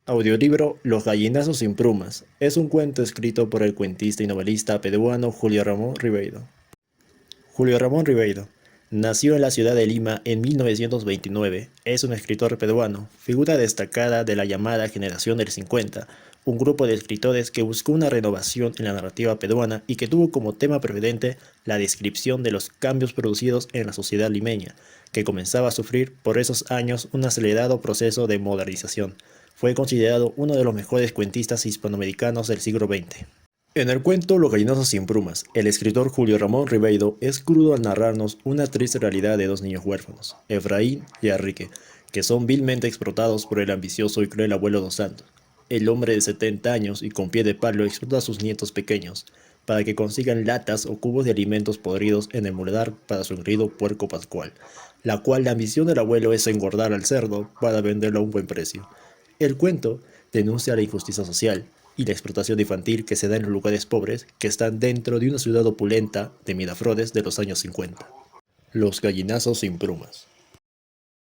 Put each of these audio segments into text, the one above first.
Audiolibro Los gallinazos sin plumas es un cuento escrito por el cuentista y novelista peruano Julio Ramón Ribeiro. Julio Ramón Ribeiro nació en la ciudad de Lima en 1929. Es un escritor peruano, figura destacada de la llamada Generación del 50, un grupo de escritores que buscó una renovación en la narrativa peruana y que tuvo como tema preferente la descripción de los cambios producidos en la sociedad limeña, que comenzaba a sufrir por esos años un acelerado proceso de modernización. Fue considerado uno de los mejores cuentistas hispanoamericanos del siglo XX. En el cuento Los gallinazos sin plumas, el escritor Julio Ramón Ribeiro es crudo al narrarnos una triste realidad de dos niños huérfanos, Efraín y Enrique, que son vilmente explotados por el ambicioso y cruel abuelo Dos Santos. El hombre de 70 años y con pie de palo explota a sus nietos pequeños para que consigan latas o cubos de alimentos podridos en el muladar para su engreído puerco pascual, la cual la ambición del abuelo es engordar al cerdo para venderlo a un buen precio. El cuento denuncia la injusticia social y la explotación infantil que se da en los lugares pobres que están dentro de una ciudad opulenta de Miraflores de los años 50. Los gallinazos sin plumas.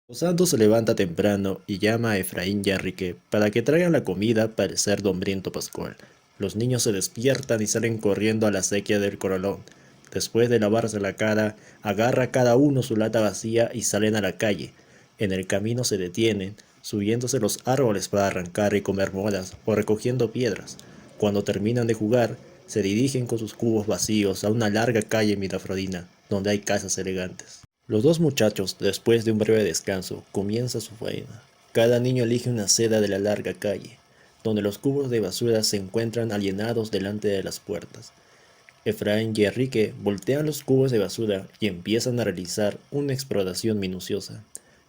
Los Santos se levanta temprano y llama a Efraín y a Enrique para que traigan la comida para el cerdo hambriento pascual. Los niños se despiertan y salen corriendo a la acequia del corralón. Después de lavarse la cara, agarra cada uno su lata vacía y salen a la calle. En el camino se detienen, subiéndose los árboles para arrancar y comer moras o recogiendo piedras. Cuando terminan de jugar, se dirigen con sus cubos vacíos a una larga calle miraflorina, donde hay casas elegantes. Los dos muchachos, después de un breve descanso, comienzan su faena. Cada niño elige una seda de la larga calle, donde los cubos de basura se encuentran alienados delante de las puertas. Efraín y Enrique voltean los cubos de basura y empiezan a realizar una exploración minuciosa,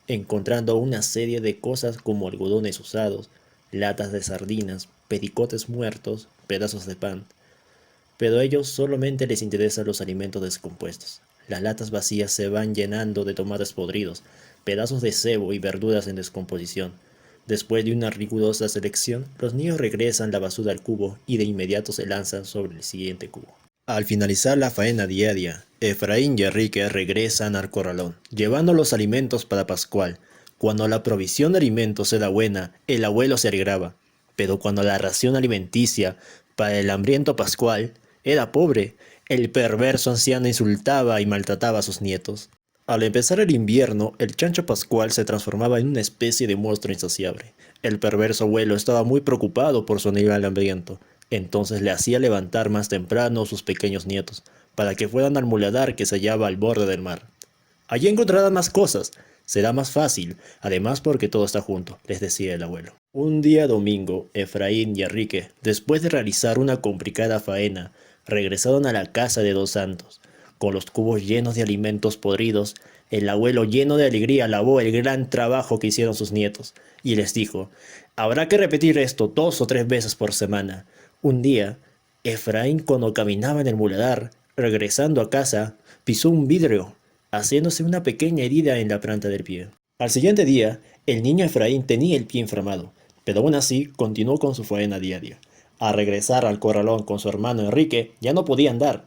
encontrando una serie de cosas como algodones usados, latas de sardinas, pericotes muertos, pedazos de pan. Pero a ellos solamente les interesan los alimentos descompuestos. Las latas vacías se van llenando de tomates podridos, pedazos de cebo y verduras en descomposición. Después de una rigurosa selección, los niños regresan la basura al cubo y de inmediato se lanzan sobre el siguiente cubo. Al finalizar la faena diaria, Efraín y Enrique regresan al corralón, llevando los alimentos para Pascual. Cuando la provisión de alimentos era buena, el abuelo se alegraba, pero cuando la ración alimenticia para el hambriento Pascual era pobre, el perverso anciano insultaba y maltrataba a sus nietos. Al empezar el invierno, el chancho pascual se transformaba en una especie de monstruo insaciable. El perverso abuelo estaba muy preocupado por su animal hambriento, entonces le hacía levantar más temprano a sus pequeños nietos, para que fueran al muladar que se hallaba al borde del mar. Allí encontrarán más cosas, será más fácil, además porque todo está junto, les decía el abuelo. Un día domingo, Efraín y Enrique, después de realizar una complicada faena, regresaron a la casa de Dos Santos. Con los cubos llenos de alimentos podridos, el abuelo lleno de alegría alabó el gran trabajo que hicieron sus nietos, y les dijo, habrá que repetir esto 2 o 3 veces por semana. Un día, Efraín cuando caminaba en el muladar, regresando a casa, pisó un vidrio, haciéndose una pequeña herida en la planta del pie. Al siguiente día, el niño Efraín tenía el pie inflamado, pero aún así continuó con su faena diaria. Al regresar al corralón con su hermano Enrique, ya no podía andar,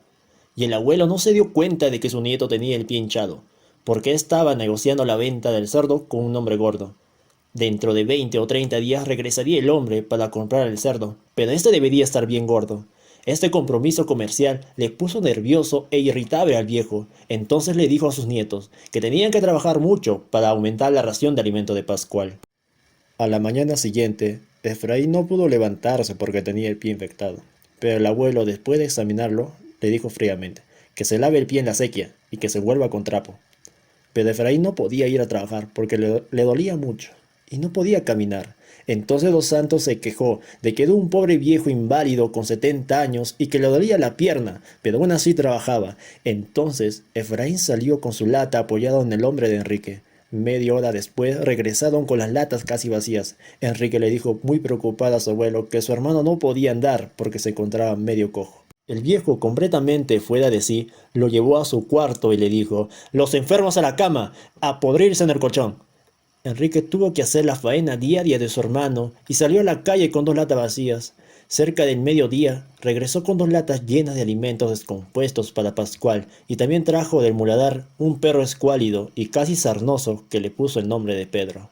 y el abuelo no se dio cuenta de que su nieto tenía el pie hinchado, porque estaba negociando la venta del cerdo con un hombre gordo. Dentro de 20 o 30 días regresaría el hombre para comprar el cerdo, pero este debería estar bien gordo. Este compromiso comercial le puso nervioso e irritable al viejo, entonces le dijo a sus nietos que tenían que trabajar mucho para aumentar la ración de alimento de Pascual. A la mañana siguiente, Efraín no pudo levantarse porque tenía el pie infectado, pero el abuelo, después de examinarlo, le dijo fríamente que se lave el pie en la acequia y que se vuelva con trapo. Pero Efraín no podía ir a trabajar porque le dolía mucho y no podía caminar. Entonces Dos Santos se quejó de que era un pobre viejo inválido con 70 años y que le dolía la pierna, pero aún así trabajaba. Entonces Efraín salió con su lata apoyado en el hombro de Enrique. Media hora después regresaron con las latas casi vacías. Enrique le dijo muy preocupado a su abuelo que su hermano no podía andar porque se encontraba medio cojo. El viejo, completamente fuera de sí, lo llevó a su cuarto y le dijo, «Los enfermos a la cama, a podrirse en el colchón». Enrique tuvo que hacer la faena diaria de su hermano y salió a la calle con 2 latas vacías. Cerca del mediodía, regresó con 2 latas llenas de alimentos descompuestos para Pascual y también trajo del muladar un perro escuálido y casi sarnoso que le puso el nombre de Pedro.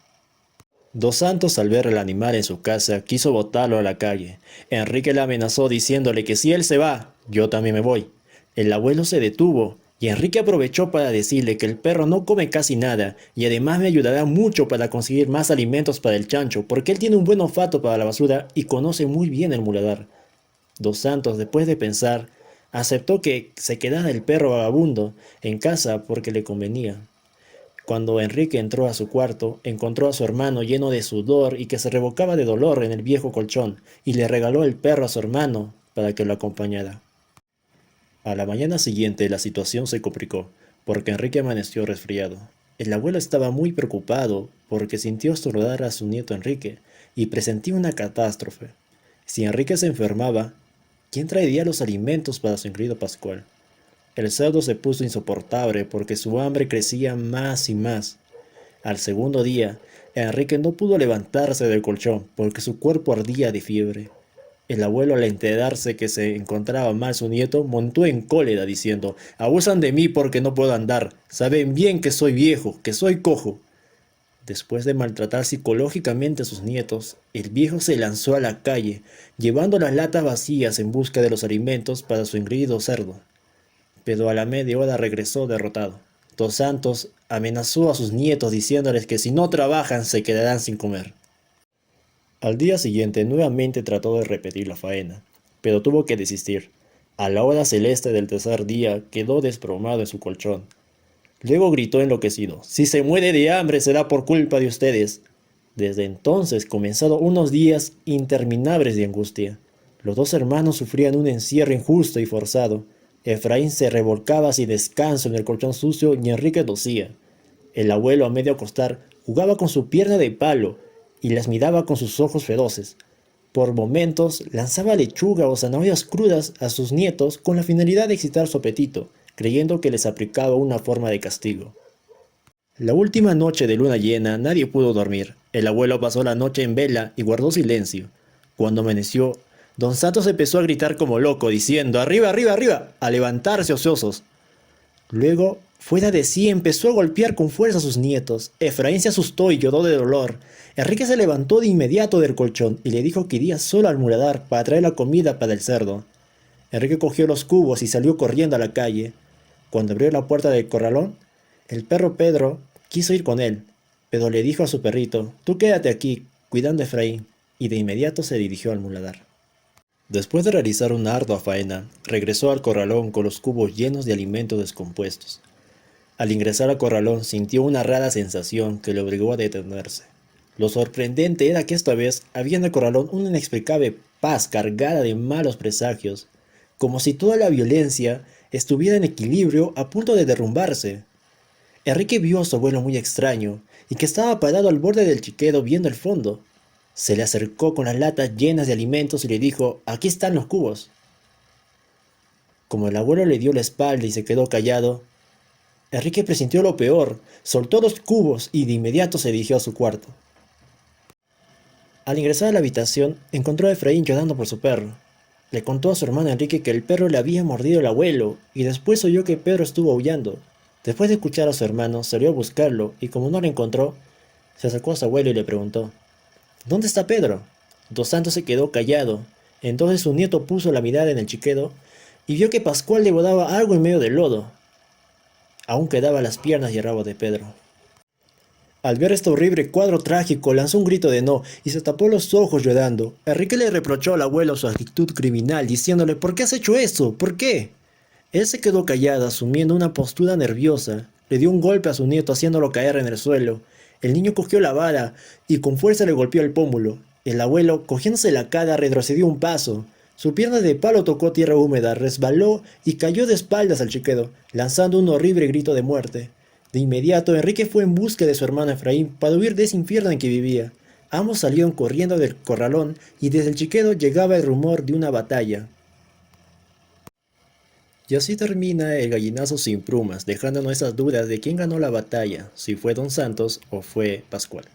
Dos Santos, al ver el animal en su casa, quiso botarlo a la calle. Enrique le amenazó diciéndole que si él se va, yo también me voy. El abuelo se detuvo y Enrique aprovechó para decirle que el perro no come casi nada y además me ayudará mucho para conseguir más alimentos para el chancho porque él tiene un buen olfato para la basura y conoce muy bien el muladar. Dos Santos, después de pensar, aceptó que se quedara el perro vagabundo en casa porque le convenía. Cuando Enrique entró a su cuarto, encontró a su hermano lleno de sudor y que se revocaba de dolor en el viejo colchón, y le regaló el perro a su hermano para que lo acompañara. A la mañana siguiente la situación se complicó, porque Enrique amaneció resfriado. El abuelo estaba muy preocupado porque sintió estornudar a su nieto Enrique y presentía una catástrofe. Si Enrique se enfermaba, ¿quién traería los alimentos para su querido Pascual? El cerdo se puso insoportable porque su hambre crecía más y más. Al segundo día, Enrique no pudo levantarse del colchón porque su cuerpo ardía de fiebre. El abuelo, al enterarse que se encontraba mal su nieto, montó en cólera diciendo: «Abusan de mí porque no puedo andar. Saben bien que soy viejo, que soy cojo». Después de maltratar psicológicamente a sus nietos, el viejo se lanzó a la calle, llevando las latas vacías en busca de los alimentos para su engreído cerdo. Pero a la media hora regresó derrotado. Dos Santos amenazó a sus nietos diciéndoles que si no trabajan se quedarán sin comer. Al día siguiente nuevamente trató de repetir la faena, pero tuvo que desistir. A la hora celeste del tercer día quedó desplomado en su colchón. Luego gritó enloquecido: «Si se muere de hambre será por culpa de ustedes». Desde entonces comenzaron unos días interminables de angustia. Los dos hermanos sufrían un encierro injusto y forzado. Efraín se revolcaba sin descanso en el colchón sucio y Enrique tosía. El abuelo, a medio acostar, jugaba con su pierna de palo y las miraba con sus ojos feroces. Por momentos lanzaba lechuga o zanahorias crudas a sus nietos con la finalidad de excitar su apetito, creyendo que les aplicaba una forma de castigo. La última noche de luna llena nadie pudo dormir. El abuelo pasó la noche en vela y guardó silencio. Cuando amaneció, don Santos empezó a gritar como loco, diciendo: «¡Arriba, arriba, arriba!», a levantarse ociosos. Luego, fuera de sí, empezó a golpear con fuerza a sus nietos. Efraín se asustó y lloró de dolor. Enrique se levantó de inmediato del colchón y le dijo que iría solo al muladar para traer la comida para el cerdo. Enrique cogió los cubos y salió corriendo a la calle. Cuando abrió la puerta del corralón, el perro Pedro quiso ir con él, pero le dijo a su perrito: «Tú quédate aquí, cuidando a Efraín», y de inmediato se dirigió al muladar. Después de realizar una ardua faena, regresó al corralón con los cubos llenos de alimentos descompuestos. Al ingresar al corralón sintió una rara sensación que le obligó a detenerse. Lo sorprendente era que esta vez había en el corralón una inexplicable paz cargada de malos presagios, como si toda la violencia estuviera en equilibrio a punto de derrumbarse. Enrique vio a su abuelo muy extraño y que estaba parado al borde del chiquero viendo el fondo. Se le acercó con las latas llenas de alimentos y le dijo: «Aquí están los cubos». Como el abuelo le dio la espalda y se quedó callado, Enrique presintió lo peor, soltó los cubos y de inmediato se dirigió a su cuarto. Al ingresar a la habitación, encontró a Efraín llorando por su perro. Le contó a su hermano Enrique que el perro le había mordido al abuelo y después oyó que Pedro estuvo aullando. Después de escuchar a su hermano, salió a buscarlo y como no lo encontró, se acercó a su abuelo y le preguntó: «¿Dónde está Pedro?». Dos Santos se quedó callado. Entonces su nieto puso la mirada en el chiquero y vio que Pascual devoraba algo en medio del lodo. Aún quedaban las piernas y el rabo de Pedro. Al ver este horrible cuadro trágico, lanzó un grito de no y se tapó los ojos llorando. Enrique le reprochó al abuelo su actitud criminal, diciéndole: «¿Por qué has hecho esto? ¿Por qué?». Él se quedó callado, asumiendo una postura nerviosa. Le dio un golpe a su nieto, haciéndolo caer en el suelo. El niño cogió la vara y con fuerza le golpeó el pómulo. El abuelo, cogiéndose la cara, retrocedió un paso. Su pierna de palo tocó tierra húmeda, resbaló y cayó de espaldas al chiquero, lanzando un horrible grito de muerte. De inmediato, Enrique fue en busca de su hermano Efraín para huir de ese infierno en que vivía. Ambos salieron corriendo del corralón y desde el chiquero llegaba el rumor de una batalla. Y así termina el gallinazo sin plumas, dejándonos esas dudas de quién ganó la batalla, si fue Don Santos o fue Pascual.